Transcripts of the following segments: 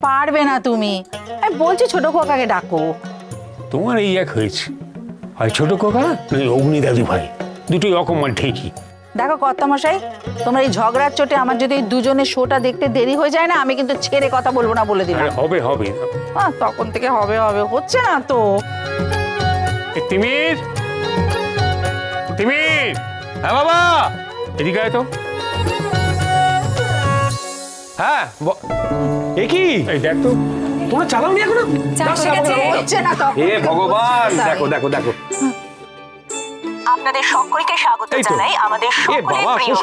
পারবে না তুমি। আমি বলছি ছোট খোকাকে ডাকো। তোমার এই এক হয়েছে, হয় ছোট খোকা নয় অগ্নি দাদু ভাই, দুটোই অকমান ঠিকই। দেখো কর্তামশাই, তোমার এই ঝগড়ার চোটে আমার যদি দুজনের শোটা দেখতে দেরি হয়ে যায় না, আমি কিন্তু ছেড়ে কথা বলবো না বলে দিলাম। হবে হবে, তখন থেকে হবে হবে, হচ্ছে না তো। তিমির, তিমির, হ্যাঁ বাবা, এদিকে আয় তো। হ্যাঁ এ কি, এই দেখ তো, তোমরা চালাওনি এখনো? হচ্ছে না তো। এ ভগবান, দেখো দেখো দেখো। আপনাদের সকলকে স্বাগত জানাই আমাদের সকলের প্রিয়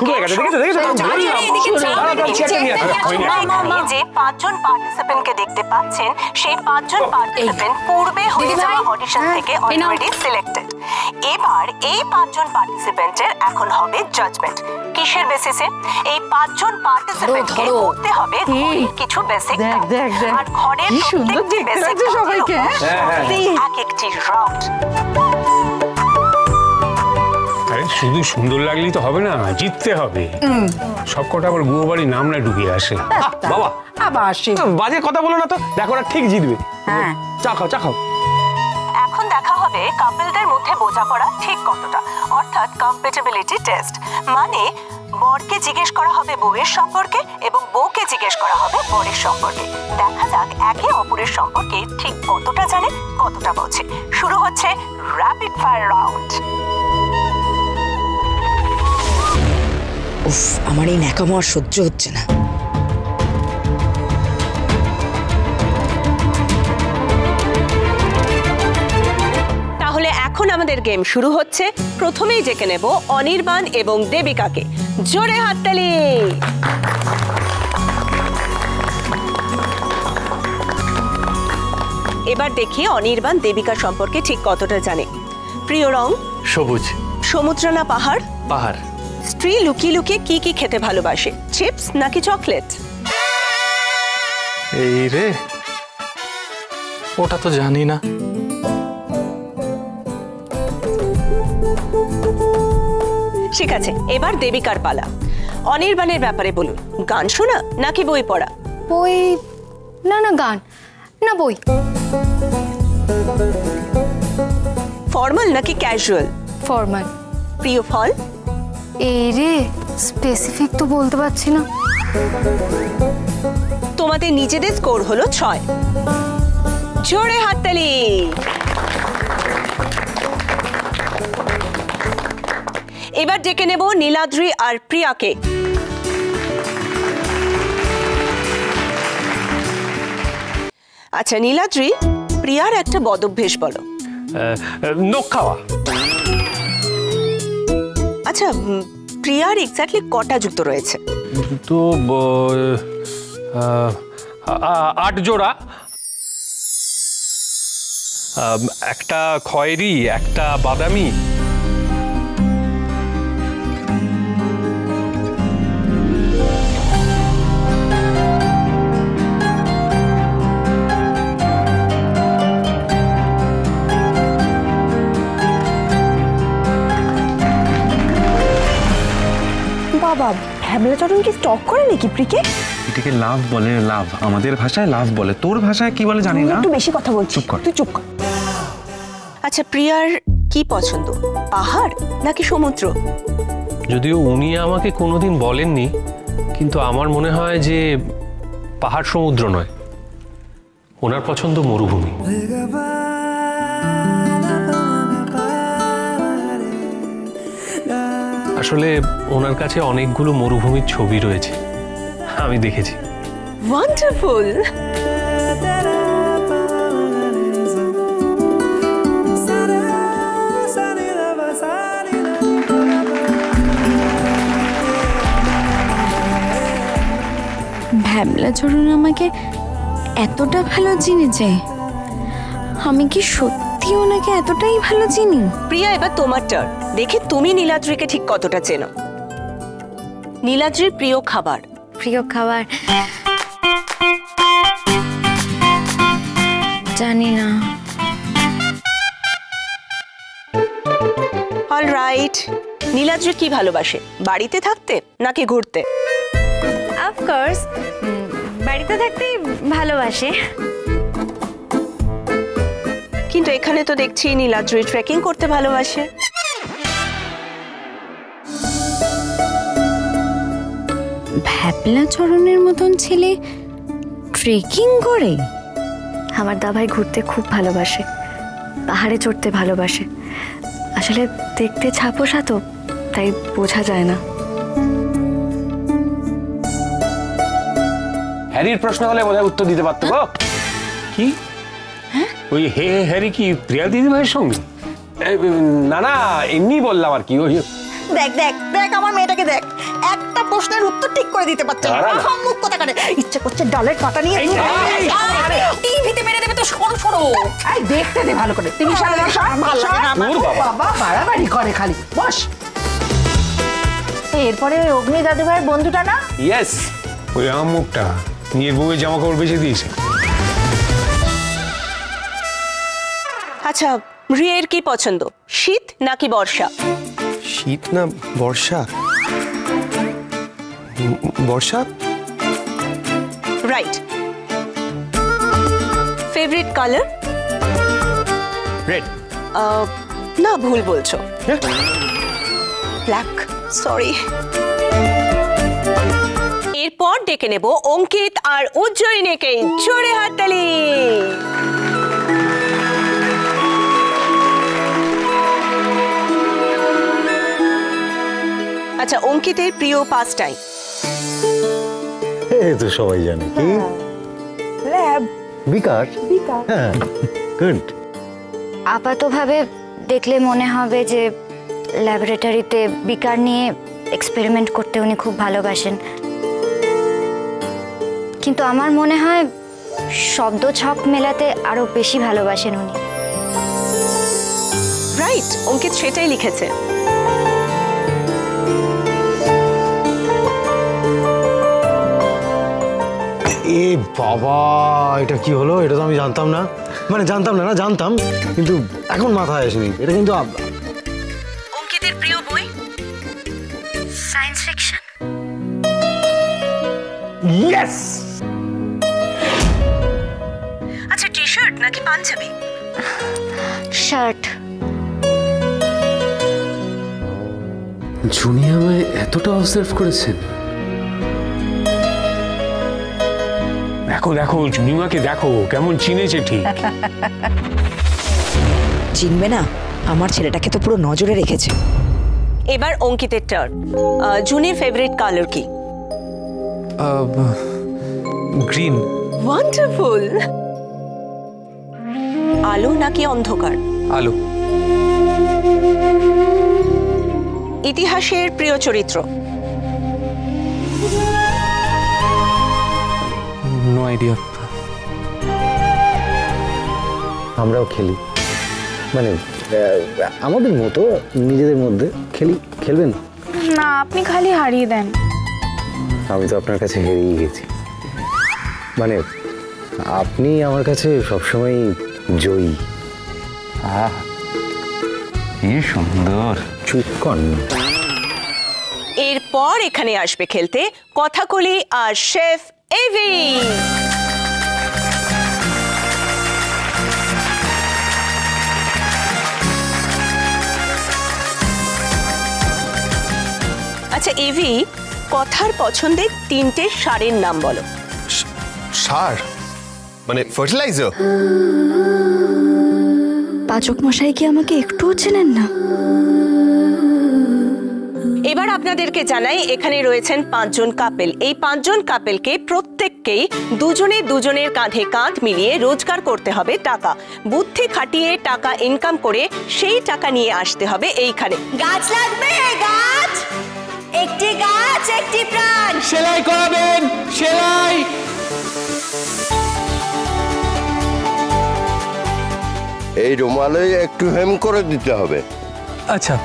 যে 5 জন পার্টিসিপেন্টকে দেখতে পাচ্ছেন, সেই 5 জন পার্টিসিপেন্ট পূর্বে হয়ে যাওয়া অডিশন থেকে অলরেডি সিলেক্টেড। এবার এই 5 জন পার্টিসিপেন্টের এখন হবে জাজমেন্ট। কিসের বেসিসে? এই 5 জন পার্টিসিপেন্টকে করতে হবে কিছু বেসিক আর ঘরের প্রত্যেকটি বেসিক সবাইকে এক একটি রাউন্ড। শুধু সুন্দর লাগলেই তো হবে না, জিততে হবে। সবকটা আবার গুয়ো বাড়ি নাম না ঢুকিয়ে আসে। বাবা আবার বাজে কথা বলো না তো, দেখো ওরা ঠিক জিতবে। হ্যাঁ, চা খাও চা খাও। এখন দেখা হবে কাপলদের মধ্যে বোঝাপড়া ঠিক কতটা, অর্থাৎ কম্প্যাটিবিলিটি টেস্ট। মানে বরকে জিজ্ঞেস করা হবে বউয়ের সম্পর্কে এবং বউকে জিজ্ঞেস করা হবে বরের সম্পর্কে। দেখা যাক একে অপরের সম্পর্কে ঠিক কতটা জানে, কতটা বোঝে। শুরু হচ্ছে র্যাপিড ফায়ার রাউন্ড। উফ, আমার এই ন্যাকামো আর সহ্য হচ্ছে না। তাহলে এখন আমাদের গেম শুরু হচ্ছে। প্রথমেই ডেকে নেব অনির্বাণ এবং দেবিকাকে। জোরে হাততালি। এবার দেখি অনির্বাণ দেবিকা সম্পর্কে ঠিক কতটা জানে। প্রিয় রং সবুজ। সমুদ্র না পাহাড়? পাহাড়। স্ত্রী লুকিয়ে লুকিয়ে কি কি খেতে ভালোবাসে, চিপস নাকি চকলেট? এই রে, ওটা তো জানি না। ঠিক আছে, এবার দেবিকার পালা। অনির্বাণের ব্যাপারে বলুন, গান শোনা নাকি বই পড়া? বই না, না গান না, বই। ফর্মাল নাকি ক্যাজুয়াল? ফর্মাল। প্রিয় ফল? এই রে, স্পেসিফিক তো বলতে পারছি না। তোমাদের নিজেদের স্কোর হলো 6। জোরে হাততালি। এবার ডেকে নেব নীলাদ্রি আর প্রিয়াকে। আচ্ছা নীলাদ্রি, প্রিয়ার একটা বদভ্যেস বলো। নখ খাওয়া। আচ্ছা, প্রিয়ার এক্স্যাক্টলি কটা যুক্ত রয়েছে? তো 8 জোড়া। একটা খয়েরি, একটা বাদামি। বাবা, ভ্যাবলাচরণ কি স্টক করে নাকি প্রিকে? এটাকে লাভ বলে, লাভ আমাদের ভাষায় লাভ বলে, তোর ভাষায় কি বলে জানি না। একটু বেশি কথা বলছিস, চুপ কর। তুই চুপ কর। আচ্ছা, প্রিয়ার কি পছন্দ, পাহাড় নাকি সমুদ্র? যদিও উনি আমাকে কোনোদিন বলেননি, কিন্তু আমার মনে হয় যে পাহাড় সমুদ্র নয়, ওনার পছন্দ মরুভূমি। আসলে ওনার কাছে অনেকগুলো মরুভূমির ছবি রয়েছে, আমি দেখেছি। ওয়ান্ডারফুল। ভ্যাবলাচরণ আমাকে এতটা ভালো চিনেছে, আমি কি সত্যি ওনাকে এতটাই ভালো চিনি? প্রিয়া, এবার তোমার টার্ন। দেখি তুমি নীলাদ্রিকে ঠিক কতটা চেনো। নীলাদ্রির প্রিয় খাবার? প্রিয় খাবার জানি না। অলরাইট, নীলাদ্রি কি ভালোবাসে, বাড়িতে থাকতে নাকি ঘুরতে? অফকোর্স বাড়িতে থাকতে থাকতেই ভালোবাসে। কিন্তু এখানে তো দেখছি নীলাদ্রি ট্রেকিং করতে ভালোবাসে। ভ্যাপলা চরণের মতন ছেলে ট্রেকিং করে? আমার দাভাই ঘুরতে খুব ভালোবাসে, পাহাড়ে চড়তে ভালোবাসে। আসলে দেখতে ছাপোষা তো, তাই বোঝা যায় না। হ্যারির প্রশ্ন হলে বোধহয় উত্তর দিতে পারতো গো। কি ওই হ্যারি কি প্রিয়া দিদিভাইয়ের সঙ্গে? না না, এমনি বললাম আর কি। ওই দেখ দেখ দেখ আমার মেয়েটাকে দেখ, একটা প্রশ্নের উত্তর ঠিক করে দিতে পারছে না। মুখ কথা করে ইচ্ছে করছে ডালের পাতা নিয়ে টিভিতে মেরে দেবে। তো সরো সরো, এই দেখতে দে ভালো করে। তুমি সারা বাবা বাড়াবাড়ি করে খালি। বস। এরপরে অগ্নি দাদুভাইয়ের বন্ধুটা না? ইয়েস, ওই আমুকটা নিজের বউয়ের জামা কাপড় বেঁচে দিয়েছে। আচ্ছা, রিয়ের কি পছন্দ, শীত নাকি বর্ষা? শীত না বর্ষা? বর্ষা। রাইট। Favourite colour? রেড। না, ভুল বলছো। Black, sorry. এরপর ডেকে নেব অঙ্কিত আর উজ্জয়িনীকে। জোরে হাততালি। আচ্ছা, অঙ্কিতের প্রিয় পাস টাইম? এই তো সবাই জানে কি, ল্যাব। বিকাশ। হ্যাঁ, গুড। আপাতভাবে দেখলে মনে হবে যে ল্যাবরেটরিতে বিকার নিয়ে এক্সপেরিমেন্ট করতে উনি খুব ভালোবাসেন, কিন্তু আমার মনে হয় শব্দ ছক মেলাতে আরো বেশি ভালোবাসেন উনি। রাইট, অঙ্কিত সেটাই লিখেছে। এ বাবা, এটা কি হলো? এটা তো আমি জানতাম না, মানে জানতাম না, জানতাম কিন্তু এখন মাথায় আসেনি। এটা কিন্তু অঙ্কিতের প্রিয় বই? Science fiction. ইয়েস। আচ্ছা, টি শার্ট নাকি পাঞ্জাবি? শার্ট। জুনি আমায় এতটা অবজার্ভ করেছেন? দেখো দেখো, জুনিমাকে দেখো কেমন চিনেছে। ঠিক চিনবে না? আমার ছেলেটাকে তো পুরো নজরে রেখেছে। এবার অঙ্কিতের টার্ন। জুনির ফেভারিট কালার কি? গ্রিন। ওয়ান্ডারফুল। আলো নাকি অন্ধকার? আলো। ইতিহাসের প্রিয় চরিত্র? No idea. আমরাও খেলি, মানে আমাদের মতো নিজেদের মধ্যে খেলি। খেলবেন? না, আপনি খালি হারিয়ে দেন। আমি তো আপনার কাছে হেরেই গেছি, মানে আপনি আমার কাছে সবসময় জয়ী। কি সুন্দর। চুপ কর। এরপর এখানে আসবে খেলতে কথাকলি আর শেফ এভি। আচ্ছা এভি, কথার পছন্দের 3টে সারের নাম বলো। সার মানে ফার্টিলাইজার? পাচক মশাই কি আমাকে একটুও চেনেন না? এবার আপনাদেরকে জানাই, এখানে রয়েছেন 5 জন কাপেল। এই 5 জন কাপেলকে প্রত্যেককেই দুজনে দুজনের কাঁধে কাঁধ মিলিয়ে রোজগার করতে হবে টাকা। বুদ্ধি খাটিয়ে টাকা ইনকাম করে সেই টাকা নিয়ে আসতে হবে এইখানে। গাছ লাগবে, গাছ। একটি গাছ একটি প্রাণ। সেলাই করাবেন, সেলাই। এই রুমালে একটু হেম করে দিতে হবে। আচ্ছা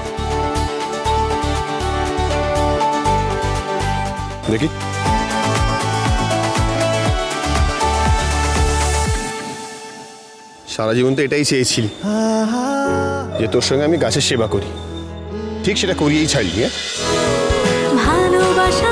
দেখি। সারা জীবন তো এটাই চেয়েছিলি যে তোর সঙ্গে আমি গাছের সেবা করি, ঠিক সেটা করিয়েই ছাড়লি। ভালোবাসা